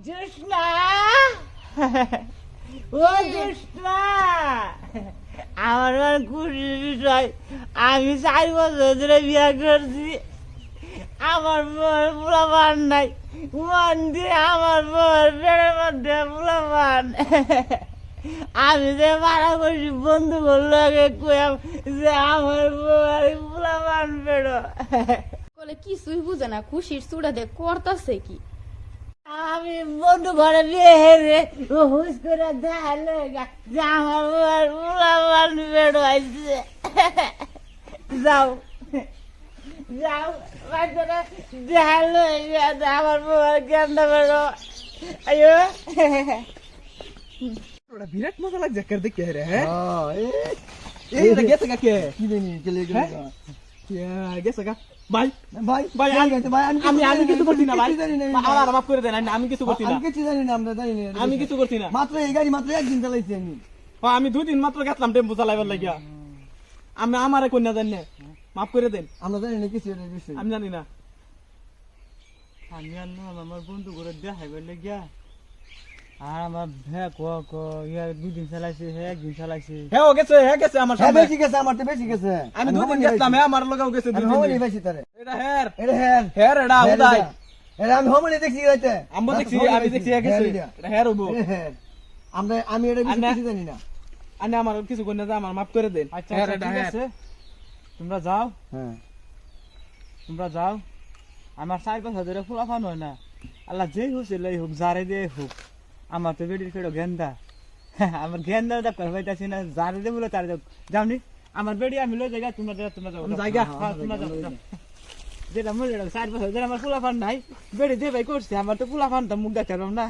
জোসনা ও জোসনা আমার খুশির বিষয় আমি 4 বছর ধরে বিয়ে করছি আমার বউয়ের পোলাপান নাই মন দিয়ে আমার বউয়ের পেটের মধ্যে পোলাপান আমি যে মারা করছি বন্ধু করলো আগে কইয়াম যে আমার বউয়ের পোলাপান পেড়ো বলে কিছুই বুঝে না খুশির চূড়া দিয়ে করতাছে কি আমি বন্ধু ঘরে বিয়ে হেরে হুস করে দেখালো যে আমার বউয়ের পোলাপান পেড়ো আইছে যাও যাও বাচ্চারা দেখালো আমার বউয়ের কেন্দ্র পেড়ো আয়ো ওটা বিরাট মজা লাগছে কার দেখে রে হ্যাঁ এই এই গেছে কা কে কি জানি কেলে হ্যাঁ? গেলে গেছে কা ভাই ভাই ভাই আমি কিছু করছি না ভাই জানি না আমার মাফ করে দেন আমি কিছু করছি না আমি কিছু জানি না আমরা জানি না আমি কিছু করছি না মাত্র এই গাড়ি মাত্র একদিন চালাইছি আমি আমি 2 দিন মাত্র গেছিলাম টেম্পো চালাইবার লাগিয়া আমি আমারে কন্যা জানি না মাফ করে দেন আমরা জানি না কিছু এর বিষয় আমি জানি না আমি আনলাম আমার বন্ধু করে দেখাইবার লাগিয়া আর আমার ভ্যা ইয়া 2 দিন চালাইছে হ্যাঁ 1 দিন চালাইছে হ্যাঁ গেছে আমার হ্যাঁ সামনে বেশি গেছে আমার তো বেশি গেছে আমি 2 দিন গেছিলাম হ্যাঁ আমার লগেও গেছে 2 আমি দিন বেশি তারে এটা হের এটা হ্যাঁ হের এটা উদাই এটা আমি হোমনি দেখছি রাইতে আমি দেখছি গেছে এটা হের হবো আমি এটা কিছু জানি না আনে আমার কিছু কন্যা যা আমার মাফ করে দেন আচ্ছা হের আচ্ছা, এটা ঠিক হের আছে তোমরা যাও হ্যাঁ আমার 4 বছর ধরে ফুলাফান হয় না আল্লাহ যেই হোসে লই হোক যারে দিয়ে হোক আমার তো বেডির ফেড়ো গেন্দা আমার গেন্দা দা কর হইতাছি না যারে দে বলে তারে যাওনি আমার বেডি আমি লই জায়গা তোমরা যাও জায়গা হ্যাঁ তোমরা যাও যেটা মনে রাখো 4 বছর ধরে আমার ফুলাফান নাই বেডি দে ভাই করছে আমার তো ফুলাফান তো মুখ দেখালাম না